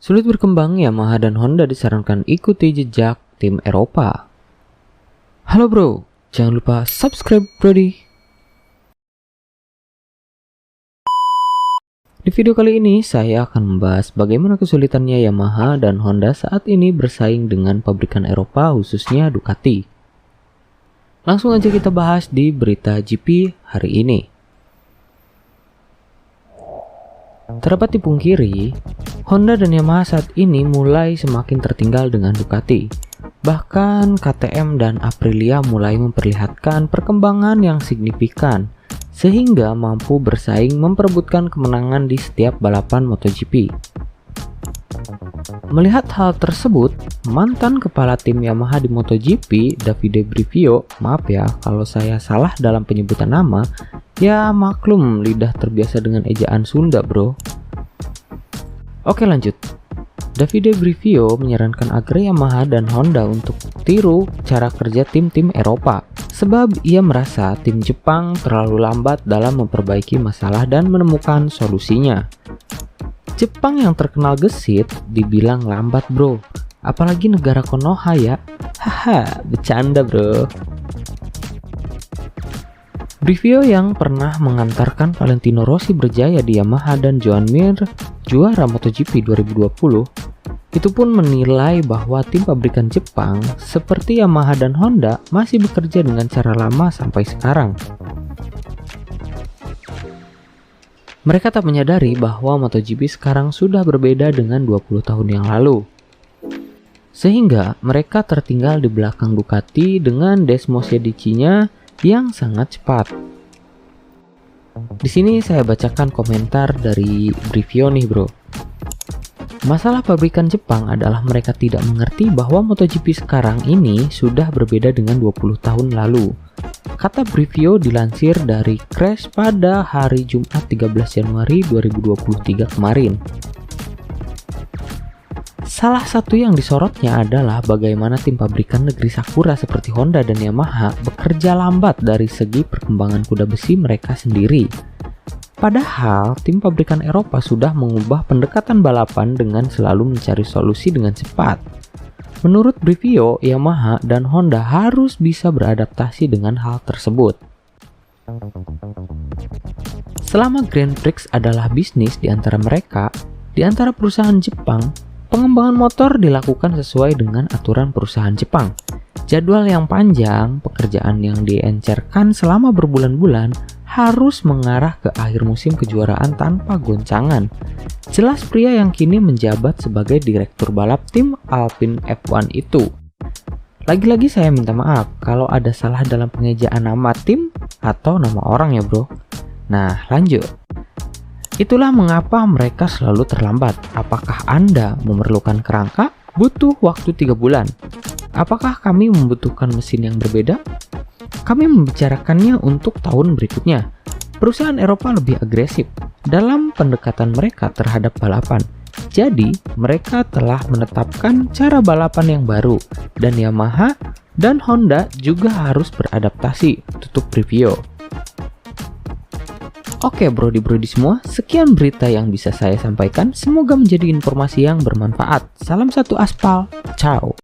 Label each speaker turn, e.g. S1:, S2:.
S1: Sulit berkembang, Yamaha dan Honda disarankan ikuti jejak tim Eropa. Halo bro, jangan lupa subscribe Brody. Di video kali ini saya akan membahas bagaimana kesulitannya Yamaha dan Honda saat ini bersaing dengan pabrikan Eropa, khususnya Ducati. Langsung aja kita bahas di berita GP hari ini. Terdapat dipungkiri, Honda dan Yamaha saat ini mulai semakin tertinggal dengan Ducati. Bahkan KTM dan Aprilia mulai memperlihatkan perkembangan yang signifikan, sehingga mampu bersaing memperebutkan kemenangan di setiap balapan MotoGP. Melihat hal tersebut, mantan kepala tim Yamaha di MotoGP, Davide Brivio, maaf ya kalau saya salah dalam penyebutan nama, ya maklum lidah terbiasa dengan ejaan Sunda bro. Oke lanjut. Davide Brivio menyarankan agar Yamaha dan Honda untuk tiru cara kerja tim-tim Eropa, sebab ia merasa tim Jepang terlalu lambat dalam memperbaiki masalah dan menemukan solusinya. Jepang yang terkenal gesit dibilang lambat bro, apalagi negara Konoha ya. Haha, bercanda bro. Brivio yang pernah mengantarkan Valentino Rossi berjaya di Yamaha dan Joan Mir juara MotoGP 2020, itu pun menilai bahwa tim pabrikan Jepang seperti Yamaha dan Honda masih bekerja dengan cara lama sampai sekarang. Mereka tak menyadari bahwa MotoGP sekarang sudah berbeda dengan 20 tahun yang lalu. Sehingga mereka tertinggal di belakang Ducati dengan Desmosedici-nya yang sangat cepat. Di sini saya bacakan komentar dari Brivio nih bro. Masalah pabrikan Jepang adalah mereka tidak mengerti bahwa MotoGP sekarang ini sudah berbeda dengan 20 tahun lalu. Kata Brivio dilansir dari Crash pada hari Jumat 13 Januari 2023 kemarin. Salah satu yang disorotnya adalah bagaimana tim pabrikan negeri Sakura seperti Honda dan Yamaha bekerja lambat dari segi perkembangan kuda besi mereka sendiri. Padahal tim pabrikan Eropa sudah mengubah pendekatan balapan dengan selalu mencari solusi dengan cepat. Menurut Brivio, Yamaha dan Honda harus bisa beradaptasi dengan hal tersebut. Selama Grand Prix adalah bisnis di antara mereka, di antara perusahaan Jepang, pengembangan motor dilakukan sesuai dengan aturan perusahaan Jepang. Jadwal yang panjang, pekerjaan yang diencerkan selama berbulan-bulan harus mengarah ke akhir musim kejuaraan tanpa goncangan. Jelas pria yang kini menjabat sebagai direktur balap tim Alpine F1 itu. Lagi-lagi saya minta maaf kalau ada salah dalam pengejaan nama tim atau nama orang ya bro. Nah lanjut. Itulah mengapa mereka selalu terlambat. Apakah Anda memerlukan kerangka? Butuh waktu 3 bulan. Apakah kami membutuhkan mesin yang berbeda? Kami membicarakannya untuk tahun berikutnya. Perusahaan Eropa lebih agresif dalam pendekatan mereka terhadap balapan. Jadi, mereka telah menetapkan cara balapan yang baru dan Yamaha dan Honda juga harus beradaptasi, tutup Brivio. Oke brodi-brodi semua, sekian berita yang bisa saya sampaikan. Semoga menjadi informasi yang bermanfaat. Salam satu aspal, ciao.